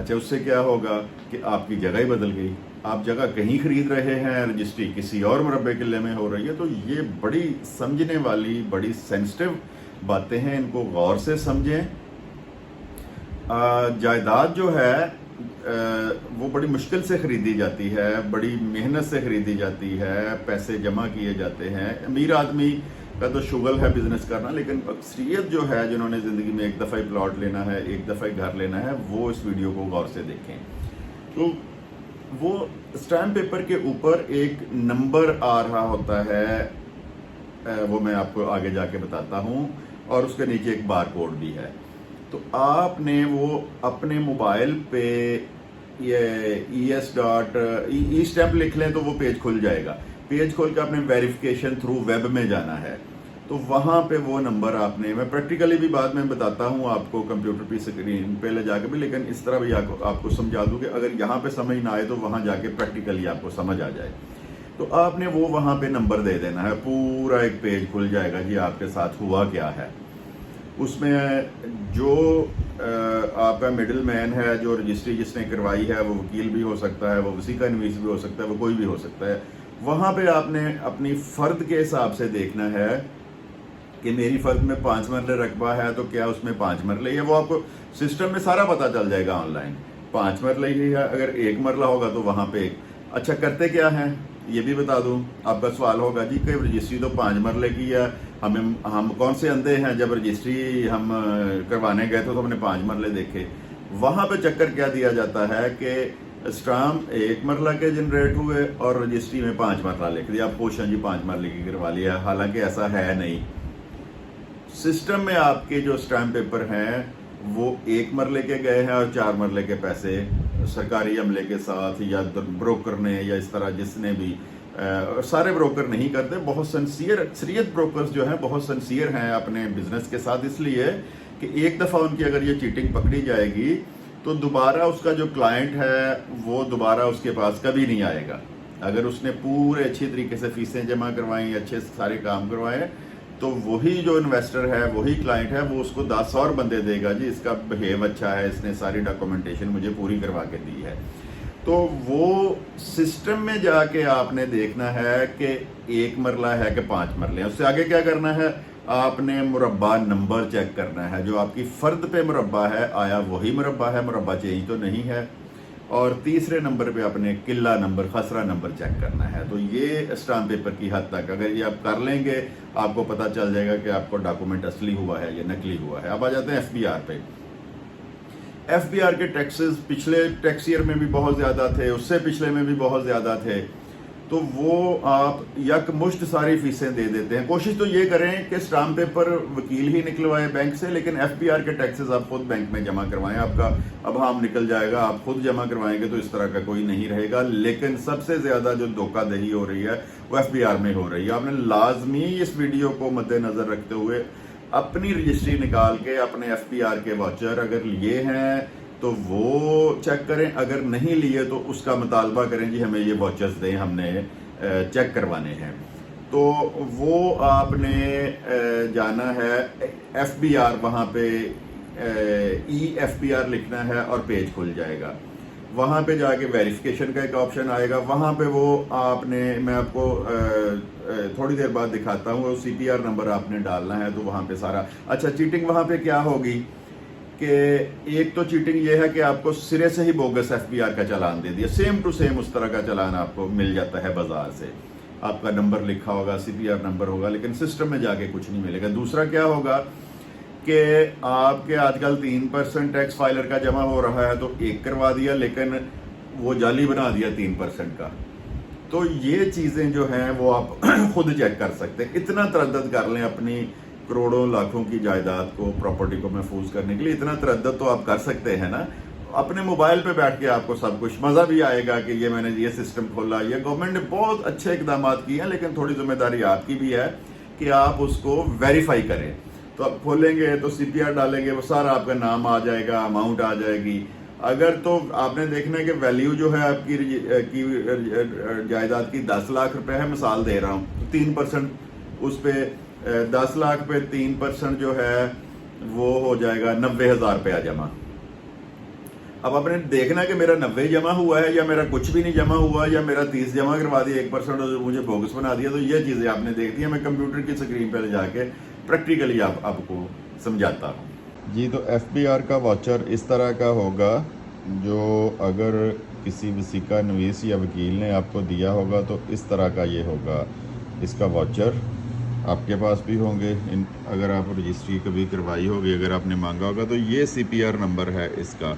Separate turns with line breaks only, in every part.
اچھا اس سے کیا ہوگا کہ آپ کی جگہ ہی بدل گئی، آپ جگہ کہیں خرید رہے ہیں، رجسٹری کسی اور مربع قلعے میں ہو رہی ہے. تو یہ بڑی سمجھنے والی بڑی سینسٹیو باتیں ہیں، ان کو غور سے سمجھیں. جائیداد جو ہے وہ بڑی مشکل سے خریدی جاتی ہے، بڑی محنت سے خریدی جاتی ہے، پیسے جمع کیے جاتے ہیں. امیر آدمی کا تو شغل ہے بزنس کرنا، لیکن اکثریت جو ہے جنہوں نے زندگی میں ایک دفعہ ہی پلاٹ لینا ہے، ایک دفعہ ہی گھر لینا ہے، وہ اس ویڈیو کو غور سے دیکھیں. تو وہ اسٹامپ پیپر کے اوپر ایک نمبر آ رہا ہوتا ہے، وہ میں آپ کو آگے جا کے بتاتا ہوں، اور اس کے نیچے ایک بار کوڈ بھی ہے. تو آپ نے وہ اپنے موبائل پہ یہ ای اسٹیمپ لکھ لیں تو وہ پیج کھل جائے گا. پیج کھول کے آپ نے ویریفیکیشن تھرو ویب میں جانا ہے، تو وہاں پہ وہ نمبر آپ نے، میں پریکٹیکلی بھی بعد میں بتاتا ہوں آپ کو کمپیوٹر پہ اسکرین پہ لے جا کے بھی، لیکن اس طرح بھی آپ کو سمجھا دوں کہ اگر یہاں پہ سمجھ نہ آئے تو وہاں جا کے پریکٹیکلی آپ کو سمجھ آ جائے. تو آپ نے وہ وہاں پہ نمبر دے دینا ہے، پورا ایک پیج کھل جائے گا جی آپ کے ساتھ ہوا کیا ہے. اس میں جو آپ کا مڈل مین ہے، جو رجسٹری جس نے کروائی ہے، وہ وکیل بھی ہو سکتا ہے، وہ وسیقہ نویس بھی ہو سکتا ہے، وہ کوئی بھی ہو سکتا ہے. وہاں پہ آپ نے اپنی فرد کے حساب سے دیکھنا ہے کہ میری فرد میں 5 مرلے رقبہ ہے تو کیا اس میں 5 مرلے ہے. وہ آپ کو سسٹم میں سارا پتا چل جائے گا آن لائن، 5 مرلے ہی ہے. اگر 1 مرلہ ہوگا تو وہاں پہ ایک. اچھا کرتے کیا ہیں یہ بھی بتا دوں. آپ کا سوال ہوگا جی کہ رجسٹری تو 5 مرلے کی ہے، ہم کون سے اندھے ہیں، جب رجسٹری ہم کروانے گئے تو ہم نے 5 مرلے دیکھے. وہاں پہ چکر کیا دیا جاتا ہے کہ اسٹامپ 1 مرلہ کے جنریٹ ہوئے اور رجسٹری میں 5 مرلہ لکھ دیا. آپ پوچھیں جی 5 مرلے کی کروا لیا، حالانکہ ایسا ہے نہیں. سسٹم میں آپ کے جو اسٹامپ پیپر ہیں وہ 1 مرلے کے گئے ہیں اور 4 مرلے کے پیسے سرکاری عملے کے ساتھ یا بروکر نے یا اس طرح جس نے بھی. سارے بروکر نہیں کرتے، بہت سنسیئر اکثریت بروکرز جو ہیں بہت سنسیئر ہیں اپنے بزنس کے ساتھ، اس لیے کہ ایک دفعہ ان کی اگر یہ چیٹنگ پکڑی جائے گی تو دوبارہ اس کا جو کلائنٹ ہے وہ دوبارہ اس کے پاس کبھی نہیں آئے گا. اگر اس نے پورے اچھی طریقے سے فیسیں جمع کروائیں، اچھے سارے کام کروائے، تو وہی جو انویسٹر ہے، وہی کلائنٹ ہے، وہ اس کو 10 اور بندے دے گا جی اس کا بہیو اچھا ہے، اس نے ساری ڈاکومنٹیشن مجھے پوری کروا کے دی ہے. تو وہ سسٹم میں جا کے آپ نے دیکھنا ہے کہ 1 مرلہ ہے کہ 5 مرلے ہیں. اس سے آگے کیا کرنا ہے، آپ نے مربع نمبر چیک کرنا ہے. جو آپ کی فرد پہ مربع ہے آیا وہی مربع ہے، مربع چینج تو نہیں ہے. اور تیسرے نمبر پہ اپنے قلعہ نمبر، خسرہ نمبر چیک کرنا ہے. تو یہ اسٹامپ پیپر کی حد تک اگر یہ آپ کر لیں گے آپ کو پتہ چل جائے گا کہ آپ کو ڈاکومنٹ اصلی ہوا ہے یا نقلی ہوا ہے. اب آ جاتے ہیں ایف بی آر پہ. ایف بی آر کے ٹیکسز پچھلے ٹیکس ایئر میں بھی بہت زیادہ تھے، اس سے پچھلے میں بھی بہت زیادہ تھے. تو وہ آپ یک مشت ساری فیسیں دے دیتے ہیں. کوشش تو یہ کریں کہ اسٹامپ پیپر وکیل ہی نکلوائے بینک سے، لیکن ایف بی آر کے ٹیکسز آپ خود بینک میں جمع کروائیں. آپ کا ابہام نکل جائے گا، آپ خود جمع کروائیں گے تو اس طرح کا کوئی نہیں رہے گا. لیکن سب سے زیادہ جو دھوکہ دہی ہو رہی ہے وہ ایف بی آر میں ہو رہی ہے. آپ نے لازمی اس ویڈیو کو مد نظر رکھتے ہوئے اپنی رجسٹری نکال کے اپنے ایف بی آر کے واچر اگر لیے ہیں تو وہ چیک کریں، اگر نہیں لیے تو اس کا مطالبہ کریں جی ہمیں یہ واچرز دیں، ہم نے چیک کروانے ہیں. تو وہ آپ نے جانا ہے ایف بی آر، وہاں پہ ای ایف بی آر لکھنا ہے اور پیج کھل جائے گا. وہاں پہ جا کے ویریفیکیشن کا ایک آپشن آئے گا. وہاں پہ وہ آپ نے، میں آپ کو تھوڑی دیر بعد دکھاتا ہوں، سی پی آر نمبر آپ نے ڈالنا ہے. تو وہاں پہ سارا اچھا. چیٹنگ وہاں پہ کیا ہوگی کہ ایک تو چیٹنگ یہ ہے کہ آپ کو سرے سے ہی بوگس ایف بی آر کا چلان دے دیا، سیم ٹو سیم اس طرح کا چلان آپ کو مل جاتا ہے بازار سے. آپ کا نمبر لکھا ہوگا، سی پی آر نمبر ہوگا، لیکن سسٹم میں جا کے کچھ نہیں ملے گا. دوسرا کیا ہوگا کہ آپ کے آج کل 3% ٹیکس فائلر کا جمع ہو رہا ہے تو 1 کروا دیا، لیکن وہ جعلی بنا دیا 3% کا. تو یہ چیزیں جو ہیں وہ آپ خود چیک کر سکتے ہیں. اتنا تردد کر لیں اپنی کروڑوں لاکھوں کی جائیداد کو، پراپرٹی کو محفوظ کرنے کے لیے. اتنا تردد تو آپ کر سکتے ہیں نا. اپنے موبائل پہ بیٹھ کے آپ کو سب کچھ مزہ بھی آئے گا کہ یہ میں نے یہ سسٹم کھولا. یہ گورنمنٹ نے بہت اچھے اقدامات کیے ہیں، لیکن تھوڑی ذمہ داری آپ کی بھی ہے کہ آپ اس کو ویریفائی کریں. تو آپ کھولیں گے تو سی پی آر ڈالیں گے، وہ سارا آپ کا نام آ جائے گا، اماؤنٹ آ جائے گی. اگر تو آپ نے دیکھنا ہے کہ ویلیو جو ہے آپ کی جائیداد کی 10 لاکھ روپے ہے، مثال دے رہا ہوں، تو 3% اس پہ 10 لاکھ پہ 3% جو ہے وہ ہو جائے گا 90,000 روپیہ جمع. اب آپ نے دیکھنا کہ میرا 90 جمع ہوا ہے یا میرا کچھ بھی نہیں جمع ہوا یا میرا 30 جمع کروا دیا 1% اور مجھے بوگس بنا دیا. تو یہ چیزیں آپ نے دیکھ دی ہیں. میں کمپیوٹر کی اسکرین پہ لے جا کے پریکٹیکلی آپ کو سمجھاتا ہوں. جی تو FBR کا واچر اس طرح کا ہوگا جو اگر کسی وثیقہ نویس یا وکیل نے آپ کو دیا ہوگا تو اس طرح کا یہ ہوگا اس کا واچر. آپ کے پاس بھی ہوں گے اگر آپ رجسٹری کبھی کروائی ہوگی, اگر آپ نے مانگا ہوگا. تو یہ CPR نمبر ہے اس کا.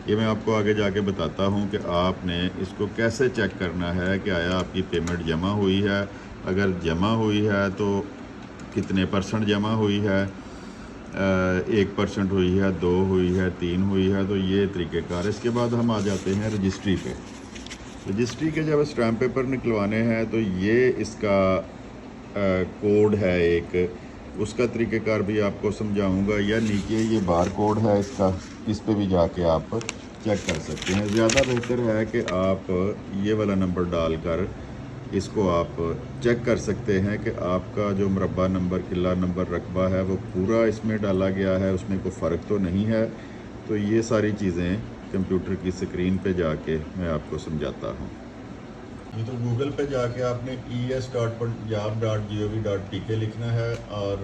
یہ میں آپ کو آگے جا کے بتاتا ہوں کہ آپ نے اس کو کیسے چیک کرنا ہے کہ آیا آپ کی پیمنٹ جمع ہوئی ہے. اگر جمع ہوئی ہے تو کتنے % جمع ہوئی ہے, 1% ہوئی ہے, 2 ہوئی ہے, 3 ہوئی ہے. تو یہ طریقہ کار. اس کے بعد ہم آ جاتے ہیں رجسٹری پہ. رجسٹری کے جب اسٹیمپ پیپر نکلوانے ہیں تو یہ اس کا کوڈ ہے ایک, اس کا طریقہ کار بھی آپ کو سمجھاؤں گا. یا نیچے یہ بار کوڈ ہے اس کا, اس پہ بھی جا کے آپ چیک کر سکتے ہیں. زیادہ بہتر ہے کہ آپ یہ والا نمبر ڈال کر اس کو آپ چیک کر سکتے ہیں کہ آپ کا جو مربع نمبر, قلعہ نمبر, رقبہ ہے وہ پورا اس میں ڈالا گیا ہے, اس میں کوئی فرق تو نہیں ہے. تو یہ ساری چیزیں کمپیوٹر کی اسکرین پہ جا کے میں آپ کو سمجھاتا ہوں. یہ تو گوگل پہ جا کے آپ نے es.punjab.gov.pk لکھنا ہے. اور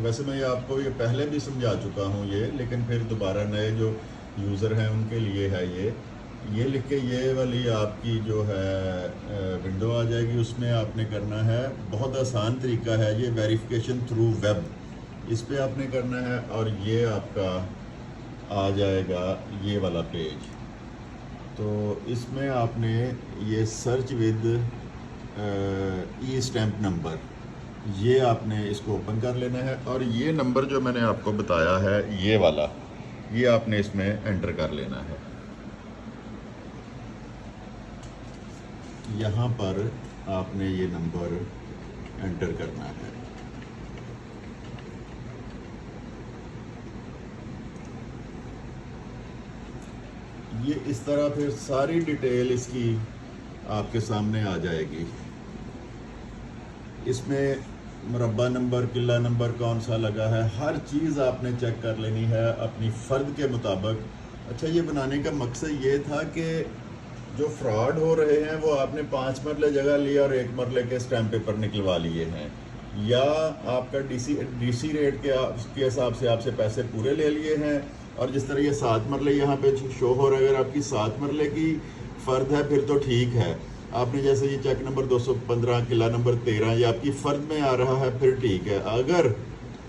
ویسے میں آپ کو یہ پہلے بھی سمجھا چکا ہوں یہ, لیکن پھر دوبارہ نئے جو یوزر ہیں ان کے لیے ہے یہ لکھ کے یہ والی آپ کی جو ہے ونڈو آ جائے گی. اس میں آپ نے کرنا ہے, بہت آسان طریقہ ہے یہ, ویریفیکیشن تھرو ویب, اس پہ آپ نے کرنا ہے. اور یہ آپ کا آ جائے گا یہ والا پیج. تو اس میں آپ نے یہ search with E stamp number, یہ آپ نے اس کو اوپن کر لینا ہے. اور یہ نمبر جو میں نے آپ کو بتایا ہے یہ والا, یہ آپ نے اس میں انٹر کر لینا ہے. یہاں پر آپ نے یہ نمبر انٹر کرنا ہے. یہ اس طرح پھر ساری ڈیٹیل اس کی آپ کے سامنے آ جائے گی. اس میں مربع نمبر, قلعہ نمبر کون سا لگا ہے, ہر چیز آپ نے چیک کر لینی ہے اپنی فرد کے مطابق. اچھا, یہ بنانے کا مقصد یہ تھا کہ جو فراڈ ہو رہے ہیں وہ آپ نے 5 مرلے جگہ لیا اور 1 مرلے کے اسٹیمپ پیپر نکلوا لیے ہیں, یا آپ کا ڈی سی ریٹ کے حساب سے آپ سے پیسے پورے لے لیے ہیں. اور جس طرح یہ 7 مرلے یہاں پہ شو ہو رہا ہے, اگر آپ کی 7 مرلے کی فرد ہے پھر تو ٹھیک ہے. آپ نے جیسے یہ چیک نمبر 215, قلعہ نمبر 13, یہ آپ کی فرد میں آ رہا ہے پھر ٹھیک ہے. اگر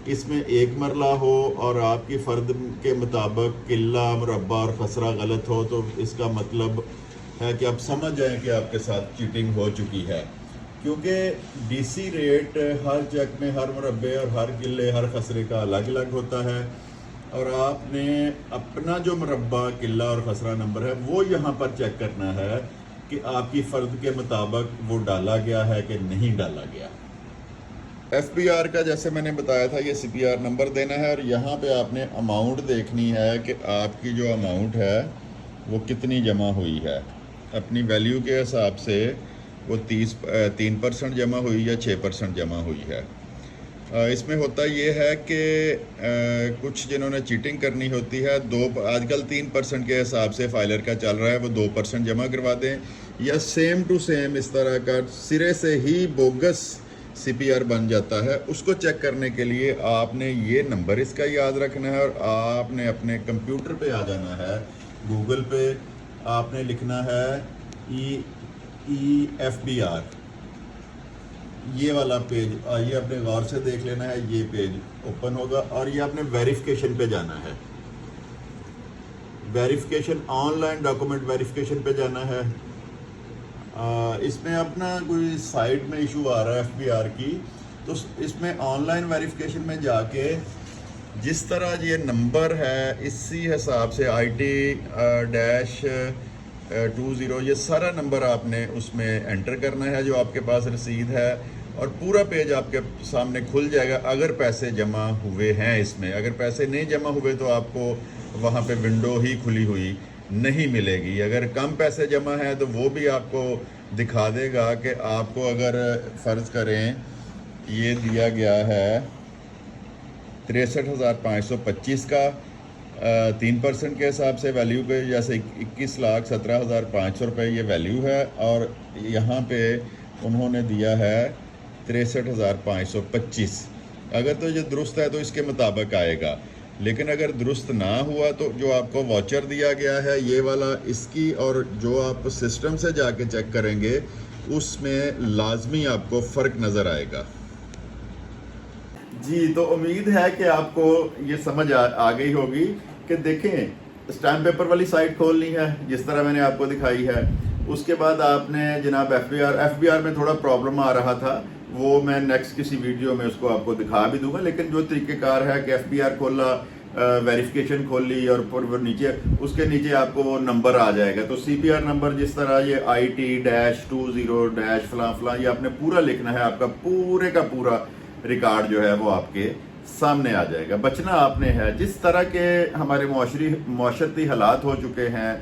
اس میں 1 مرلہ ہو اور آپ کی فرد کے مطابق قلعہ, مربع اور خسرہ غلط ہو تو اس کا مطلب ہے کہ آپ سمجھ جائیں کہ آپ کے ساتھ چیٹنگ ہو چکی ہے. کیونکہ ڈی سی ریٹ ہر چیک میں ہر مربع اور ہر قلعے, ہر خسرے کا الگ الگ ہوتا ہے. اور آپ نے اپنا جو مربع, قلعہ اور خسرہ نمبر ہے وہ یہاں پر چیک کرنا ہے کہ آپ کی فرد کے مطابق وہ ڈالا گیا ہے کہ نہیں ڈالا گیا. FBR کا جیسے میں نے بتایا تھا یہ CPR نمبر دینا ہے, اور یہاں پہ آپ نے اماؤنٹ دیکھنی ہے کہ آپ کی جو اماؤنٹ ہے وہ کتنی جمع ہوئی ہے. اپنی ویلیو کے حساب سے وہ 3% جمع ہوئی یا 6% جمع ہوئی ہے. اس میں ہوتا یہ ہے کہ کچھ جنہوں نے چیٹنگ کرنی ہوتی ہے, آج کل 3% کے حساب سے فائلر کا چل رہا ہے, وہ 2% جمع کروا دیں, یا سیم ٹو سیم اس طرح کا سرے سے ہی بوگس CPR بن جاتا ہے. اس کو چیک کرنے کے لیے آپ نے یہ نمبر اس کا یاد رکھنا ہے, اور آپ نے اپنے کمپیوٹر پہ آ جانا ہے, گوگل پہ آپ نے لکھنا ہے FBR, یہ والا پیج. یہ آپ نے غور سے دیکھ لینا ہے, یہ پیج اوپن ہوگا. اور یہ آپ نے ویریفیکیشن پہ جانا ہے, verification on line document verification پہ جانا ہے. اس میں اپنا کوئی سائٹ میں ایشو آ رہا ہے FBR کی, تو اس میں آن لائن ویریفیکیشن میں جا کے جس طرح یہ نمبر ہے اسی حساب سے IT-20, یہ سارا نمبر آپ نے اس میں انٹر کرنا ہے جو آپ کے پاس رسید ہے, اور پورا پیج آپ کے سامنے کھل جائے گا اگر پیسے جمع ہوئے ہیں. اس میں اگر پیسے نہیں جمع ہوئے تو آپ کو وہاں پہ ونڈو ہی کھلی ہوئی نہیں ملے گی. اگر کم پیسے جمع ہیں تو وہ بھی آپ کو دکھا دے گا کہ آپ کو اگر فرض کریں یہ دیا گیا ہے 63,525 کا, 3% کے حساب سے ویلیو پہ جیسے 21,17,500 روپے یہ ویلیو ہے، اور یہاں پہ انہوں نے دیا ہے 63,525۔ اگر تو یہ درست ہے تو اس کے مطابق آئے گا، لیکن اگر درست نہ ہوا تو جو آپ کو واچر دیا گیا ہے یہ والا، اس کی اور جو آپ سسٹم سے جا کے چیک کریں گے اس میں لازمی آپ کو فرق نظر آئے گا۔ جی تو امید ہے کہ آپ کو یہ سمجھ آ گئی ہوگی کہ دیکھیں اسٹیمپ پیپر والی سائٹ کھولنی ہے جس طرح میں نے آپ کو دکھائی ہے، اس کے بعد آپ نے جناب ایف بی آر میں تھوڑا پرابلم آ رہا تھا، وہ میں نیکسٹ کسی ویڈیو میں اس کو آپ کو دکھا بھی دوں گا، لیکن جو طریقہ کار ہے کہ ایف بی آر کھولا، ویریفیکیشن کھول لی، اور پھر نیچے اس کے نیچے آپ کو وہ نمبر آ جائے گا، تو سی پی آر نمبر جس طرح یہ IT-20- فلاں فلاں، یہ آپ نے پورا لکھنا ہے، آپ کا پورے کا پورا ریکارڈ جو ہے وہ آپ کے سامنے آ جائے گا۔ بچنا آپ نے ہے جس طرح کے ہمارے معاشرتی حالات ہو چکے ہیں،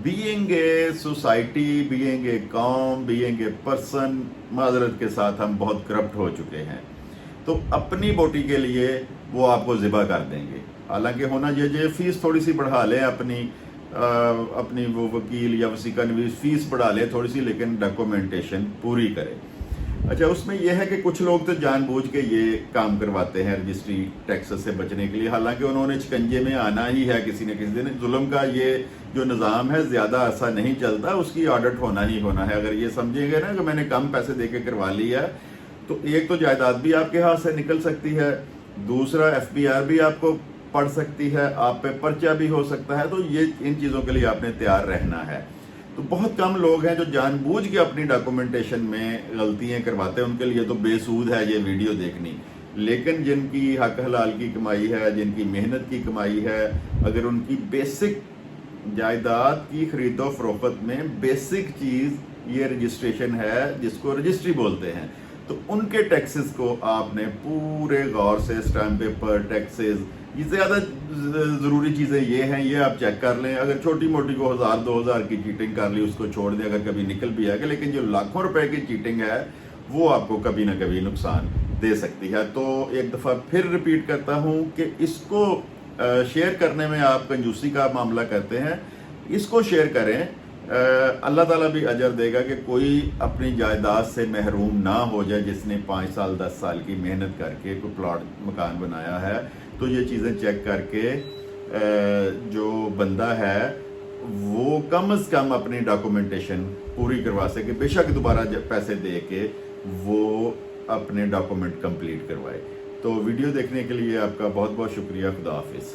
being a society, being a قوم، بینگ اے پرسن، معذرت کے ساتھ ہم بہت کرپٹ ہو چکے ہیں، تو اپنی بوٹی کے لیے وہ آپ کو ذبح کر دیں گے۔ حالانکہ ہونا یہ فیس تھوڑی سی بڑھا لیں، اپنی وہ وکیل یا وثیقہ نویس فیس بڑھا لیں تھوڑی سی، لیکن ڈاکومنٹیشن پوری کرے۔ اچھا، اس میں یہ ہے کہ کچھ لوگ تو جان بوجھ کے یہ کام کرواتے ہیں رجسٹری ٹیکس سے بچنے کے لیے، حالانکہ انہوں نے شکنجے میں آنا ہی ہے کسی نہ کسی دن۔ ظلم کا یہ جو نظام ہے زیادہ عرصہ نہیں چلتا، اس کی آڈٹ ہونا ہی ہونا ہے۔ اگر یہ سمجھیں گے نا کہ میں نے کم پیسے دے کے کروا لی ہے، تو ایک تو جائیداد بھی آپ کے ہاتھ سے نکل سکتی ہے، دوسرا ایف بی آر بھی آپ کو پڑ سکتی ہے، آپ پہ پرچہ بھی ہو سکتا ہے، تو یہ ان چیزوں کے لیے آپ نے تیار رہنا ہے۔ تو بہت کم لوگ ہیں جو جان بوجھ کے اپنی ڈاکومنٹیشن میں غلطیاں کرواتے ہیں، ان کے لیے تو بے سود ہے یہ ویڈیو دیکھنی، لیکن جن کی حق حلال کی کمائی ہے، جن کی محنت کی کمائی ہے، اگر ان کی بیسک جائیداد کی خرید و فروخت میں بیسک چیز یہ رجسٹریشن ہے جس کو رجسٹری بولتے ہیں، تو ان کے ٹیکسز کو آپ نے پورے غور سے، اسٹیمپ پیپر، ٹیکسز، یہ زیادہ ضروری چیزیں یہ ہیں، یہ آپ چیک کر لیں۔ اگر چھوٹی موٹی کو 1,000-2,000 کی چیٹنگ کر لی اس کو چھوڑ دیں، اگر کبھی نکل بھی آئے گا، لیکن جو لاکھوں روپے کی چیٹنگ ہے وہ آپ کو کبھی نہ کبھی نقصان دے سکتی ہے۔ تو ایک دفعہ پھر ریپیٹ کرتا ہوں کہ اس کو شیئر کرنے میں آپ کنجوسی کا معاملہ کرتے ہیں، اس کو شیئر کریں، اللہ تعالیٰ بھی اجر دے گا کہ کوئی اپنی جائیداد سے محروم نہ ہو جائے، جس نے 5 سال 10 سال کی محنت کر کے کوئی پلاٹ مکان بنایا ہے۔ تو یہ چیزیں چیک کر کے جو بندہ ہے وہ کم از کم اپنی ڈاکومنٹیشن پوری کروا سکے، بے شک دوبارہ پیسے دے کے وہ اپنے ڈاکومنٹ کمپلیٹ کروائے۔ تو ویڈیو دیکھنے کے لیے آپ کا بہت بہت شکریہ، خدا حافظ۔